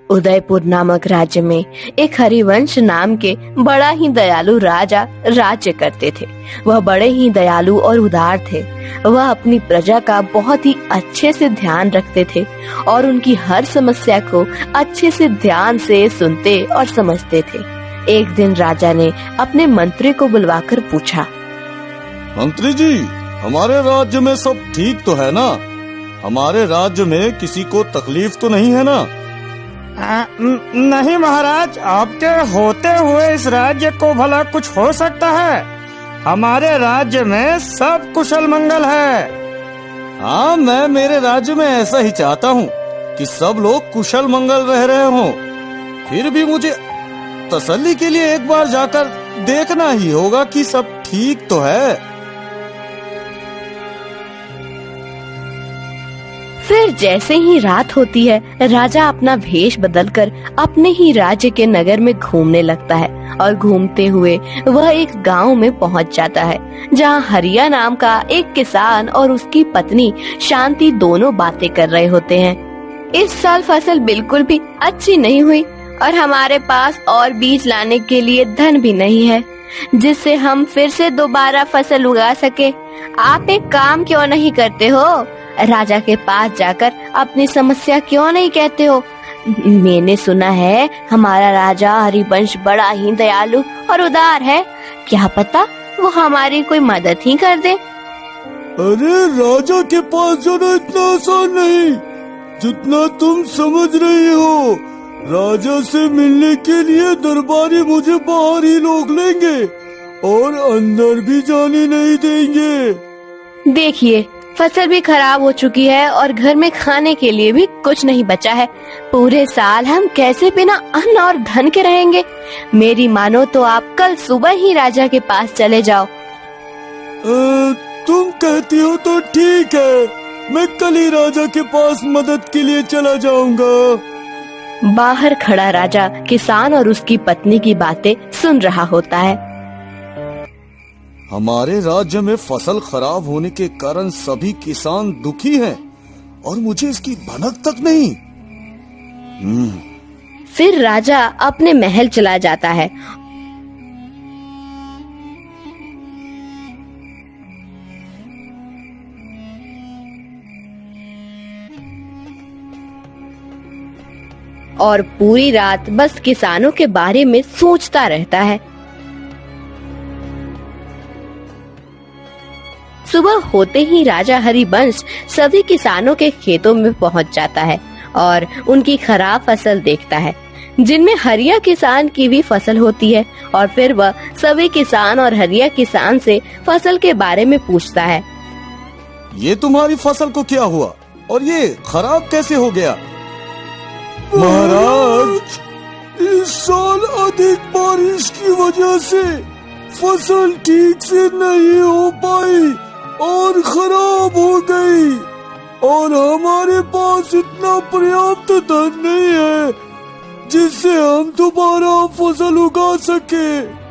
उदयपुर नामक राज्य में एक हरिवंश नाम के बड़ा ही दयालु राजा राज्य करते थे। वह बड़े ही दयालु और उदार थे। वह अपनी प्रजा का बहुत ही अच्छे से ध्यान रखते थे और उनकी हर समस्या को अच्छे से ध्यान से सुनते और समझते थे। एक दिन राजा ने अपने मंत्री को बुलवाकर पूछा, मंत्री जी, हमारे राज्य में सब ठीक तो है ना? हमारे राज्य में किसी को तकलीफ तो नहीं है ना? नहीं महाराज, आपके होते हुए इस राज्य को भला कुछ हो सकता है? हमारे राज्य में सब कुशल मंगल है। हाँ, मैं मेरे राज्य में ऐसा ही चाहता हूँ कि सब लोग कुशल मंगल रह रहे हों। फिर भी मुझे तसल्ली के लिए एक बार जाकर देखना ही होगा कि सब ठीक तो है। फिर जैसे ही रात होती है, राजा अपना भेष बदलकर अपने ही राज्य के नगर में घूमने लगता है और घूमते हुए वह एक गांव में पहुंच जाता है, जहां हरिया नाम का एक किसान और उसकी पत्नी शांति दोनों बातें कर रहे होते हैं। इस साल फसल बिल्कुल भी अच्छी नहीं हुई और हमारे पास और बीज लाने के लिए धन भी नहीं है, जिससे हम फिर से दोबारा फसल उगा सके। आप एक काम क्यों नहीं करते हो? राजा के पास जाकर अपनी समस्या क्यों नहीं कहते हो? मैंने सुना है हमारा राजा हरिवंश बड़ा ही दयालु और उदार है। क्या पता वो हमारी कोई मदद ही कर दे। अरे, राजा के पास जाना इतना आसान नहीं जितना तुम समझ रही हो। राजा से मिलने के लिए दरबारी मुझे बाहर ही रोक लेंगे और अंदर भी जाने नहीं देंगे। देखिए, फसल भी खराब हो चुकी है और घर में खाने के लिए भी कुछ नहीं बचा है। पूरे साल हम कैसे बिना अन्न और धन के रहेंगे? मेरी मानो तो आप कल सुबह ही राजा के पास चले जाओ। तुम कहती हो तो ठीक है, मैं कल ही राजा के पास मदद के लिए चला जाऊंगा। बाहर खड़ा राजा किसान और उसकी पत्नी की बातें सुन रहा होता है। हमारे राज्य में फसल खराब होने के कारण सभी किसान दुखी हैं और मुझे इसकी भनक तक नहीं। फिर राजा अपने महल चला जाता है और पूरी रात बस किसानों के बारे में सोचता रहता है। सुबह होते ही राजा हरिवंश सभी किसानों के खेतों में पहुंच जाता है और उनकी खराब फसल देखता है, जिनमें हरिया किसान की भी फसल होती है। और फिर वह सभी किसान और हरिया किसान से फसल के बारे में पूछता है। ये तुम्हारी फसल को क्या हुआ और ये खराब कैसे हो गया? महाराज, इस साल अधिक बारिश की वजह से फसल ठीक से नहीं हो पाई और खराब हो गई और हमारे पास इतना पर्याप्त धन नहीं है जिससे हम दोबारा फसल उगा सके।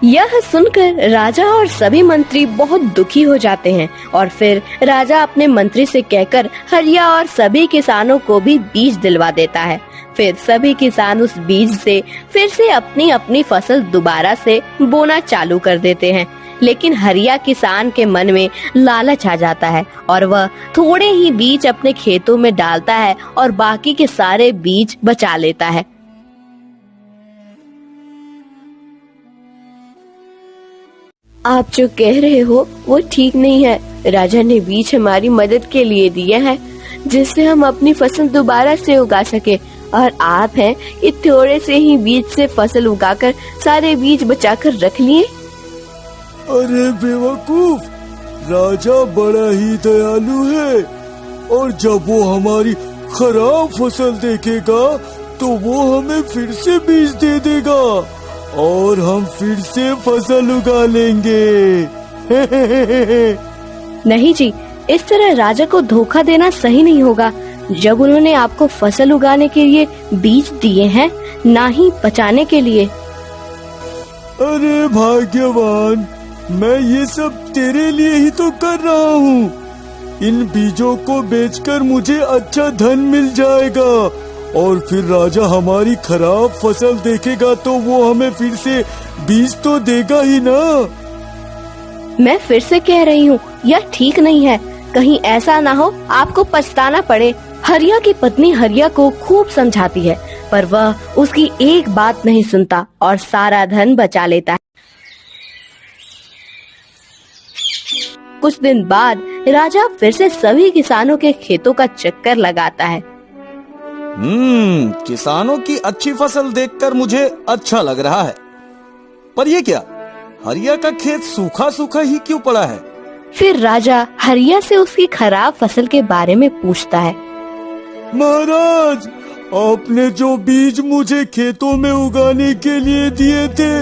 यह सुनकर राजा और सभी मंत्री बहुत दुखी हो जाते हैं और फिर राजा अपने मंत्री से कहकर हरिया और सभी किसानों को भी बीज दिलवा देता है। फिर सभी किसान उस बीज से फिर से अपनी अपनी फसल दोबारा से बोना चालू कर देते हैं। लेकिन हरिया किसान के मन में लालच आ जाता है और वह थोड़े ही बीज अपने खेतों में डालता है और बाकी के सारे बीज बचा लेता है। आप जो कह रहे हो वो ठीक नहीं है। राजा ने बीज हमारी मदद के लिए दिए हैं, जिससे हम अपनी फसल दोबारा से उगा सके, और आप हैं कि थोड़े से ही बीज से फसल उगाकर सारे बीज बचाकर रख लिए। अरे बेवकूफ, राजा बड़ा ही दयालु है और जब वो हमारी खराब फसल देखेगा तो वो हमें फिर से बीज दे देगा और हम फिर से फसल उगा लेंगे। नहीं जी, इस तरह राजा को धोखा देना सही नहीं होगा। जब उन्होंने आपको फसल उगाने के लिए बीज दिए हैं, ना ही बचाने के लिए। अरे भाग्यवान, मैं ये सब तेरे लिए ही तो कर रहा हूँ। इन बीजों को बेचकर मुझे अच्छा धन मिल जाएगा और फिर राजा हमारी खराब फसल देखेगा तो वो हमें फिर से बीज तो देगा ही ना। मैं फिर से कह रही हूँ यह ठीक नहीं है, कहीं ऐसा ना हो आपको पछताना पड़े। हरिया की पत्नी हरिया को खूब समझाती है पर वह उसकी एक बात नहीं सुनता और सारा धन बचा लेता है। कुछ दिन बाद राजा फिर से सभी किसानों के खेतों का चक्कर लगाता है। किसानों की अच्छी फसल देखकर मुझे अच्छा लग रहा है, पर ये क्या, हरिया का खेत सूखा सूखा ही क्यों पड़ा है? फिर राजा हरिया से उसकी खराब फसल के बारे में पूछता है। महाराज, आपने जो बीज मुझे खेतों में उगाने के लिए दिए थे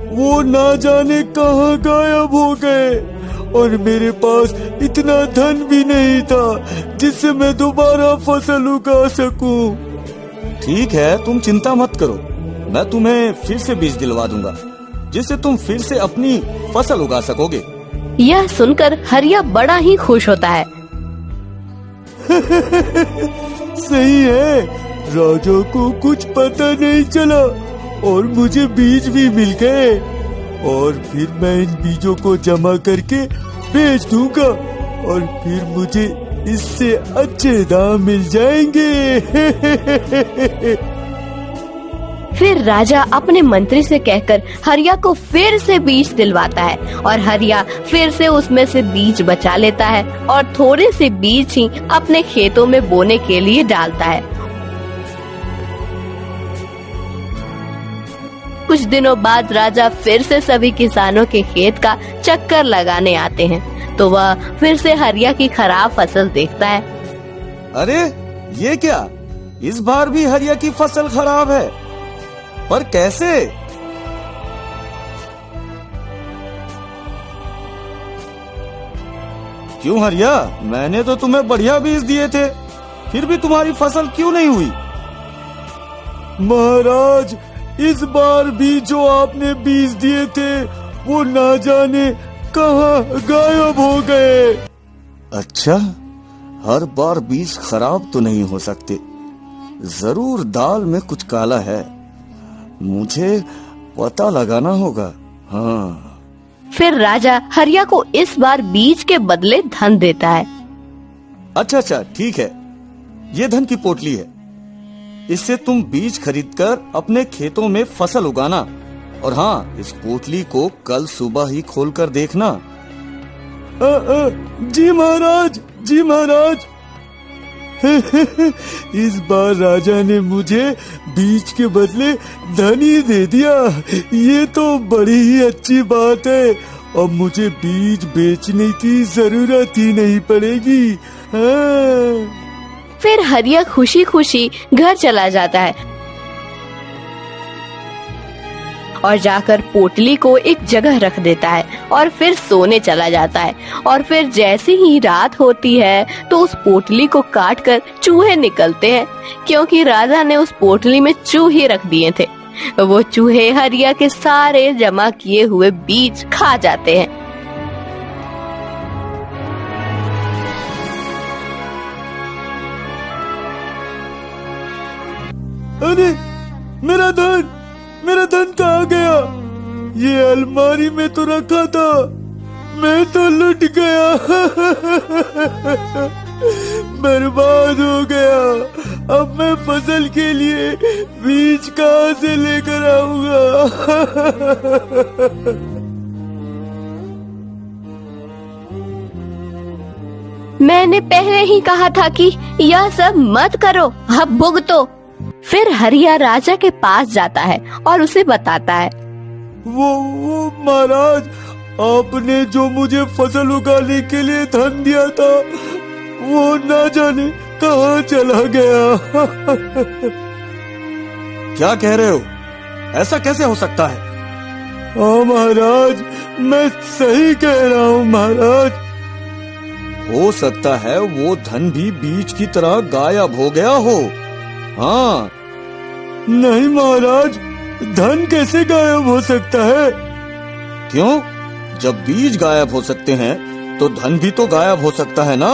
वो ना जाने कहाँ गायब हो गए और मेरे पास इतना धन भी नहीं था जिससे मैं दोबारा फसल उगा सकूं। ठीक है, तुम चिंता मत करो, मैं तुम्हें फिर से बीज दिलवा दूंगा जिससे तुम फिर से अपनी फसल उगा सकोगे। यह सुनकर हरिया बड़ा ही खुश होता है। सही है, राजा को कुछ पता नहीं चला और मुझे बीज भी मिल गए और फिर मैं इन बीजों को जमा करके बेच दूंगा और फिर मुझे इससे अच्छे दाम मिल जाएंगे। फिर राजा अपने मंत्री से कहकर हरिया को फिर से बीज दिलवाता है और हरिया फिर से उसमें से बीज बचा लेता है और थोड़े से बीज ही अपने खेतों में बोने के लिए डालता है। कुछ दिनों बाद राजा फिर से सभी किसानों के खेत का चक्कर लगाने आते हैं तो वह फिर से हरिया की खराब फसल देखता है। अरे ये क्या, इस बार भी हरिया की फसल खराब है, पर कैसे? क्यों हरिया, मैंने तो तुम्हें बढ़िया बीज दिए थे, फिर भी तुम्हारी फसल क्यों नहीं हुई? महाराज, इस बार भी जो आपने बीज दिए थे वो ना जाने कहाँ गायब हो गए। अच्छा, हर बार बीज खराब तो नहीं हो सकते, जरूर दाल में कुछ काला है, मुझे पता लगाना होगा। हाँ। फिर राजा हरिया को इस बार बीज के बदले धन देता है। अच्छा, ठीक है, ये धन की पोटली है, इससे तुम बीज खरीदकर अपने खेतों में फसल उगाना और हाँ, इस पोटली को कल सुबह ही खोलकर देखना। जी महाराज, जी महाराज। इस बार राजा ने मुझे बीज के बदले धन ही दे दिया, ये तो बड़ी ही अच्छी बात है। अब मुझे बीज बेचने की जरूरत ही नहीं पड़ेगी। हाँ। फिर हरिया खुशी खुशी घर चला जाता है और जाकर पोटली को एक जगह रख देता है और फिर सोने चला जाता है। और फिर जैसे ही रात होती है तो उस पोटली को काटकर चूहे निकलते हैं, क्योंकि राजा ने उस पोटली में चूहे रख दिए थे। वो चूहे हरिया के सारे जमा किए हुए बीज खा जाते हैं। अरे मेरा धन कहाँ गया? ये अलमारी में तो रखा था, मैं तो लुट गया। बर्बाद हो गया। अब मैं फसल के लिए बीज कहाँ से लेकर आऊंगा? मैंने पहले ही कहा था कि यह सब मत करो, अब भुगतो। फिर हरिया राजा के पास जाता है और उसे बताता है। वो महाराज, आपने जो मुझे फसल उगाने के लिए धन दिया था वो ना जाने कहाँ चला गया। क्या कह रहे हो? ऐसा कैसे हो सकता है? हाँ महाराज, मैं सही कह रहा हूँ महाराज। हो सकता है वो धन भी बीज की तरह गायब हो गया हो। हाँ। नहीं महाराज, धन कैसे गायब हो सकता है? क्यों? जब बीज गायब हो सकते हैं तो धन भी तो गायब हो सकता है ना।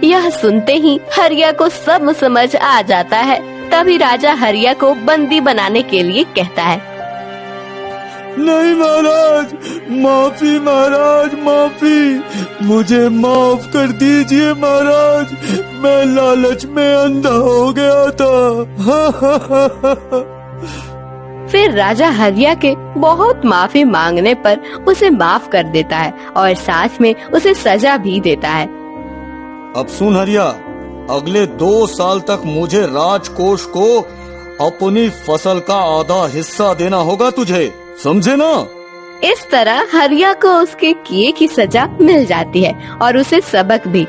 यह सुनते ही हरिया को सब समझ आ जाता है। तभी राजा हरिया को बंदी बनाने के लिए कहता है। नहीं महाराज, माफी महाराज, माफी, मुझे माफ कर दीजिए महाराज, मैं लालच में अंधा हो गया था। फिर राजा हरिया के बहुत माफी मांगने पर उसे माफ कर देता है और साथ में उसे सजा भी देता है। अब सुन हरिया, अगले 2 साल तक मुझे राजकोष को अपनी फसल का आधा हिस्सा देना होगा तुझे, समझे ना? इस तरह हरिया को उसके किए की सजा मिल जाती है और उसे सबक भी।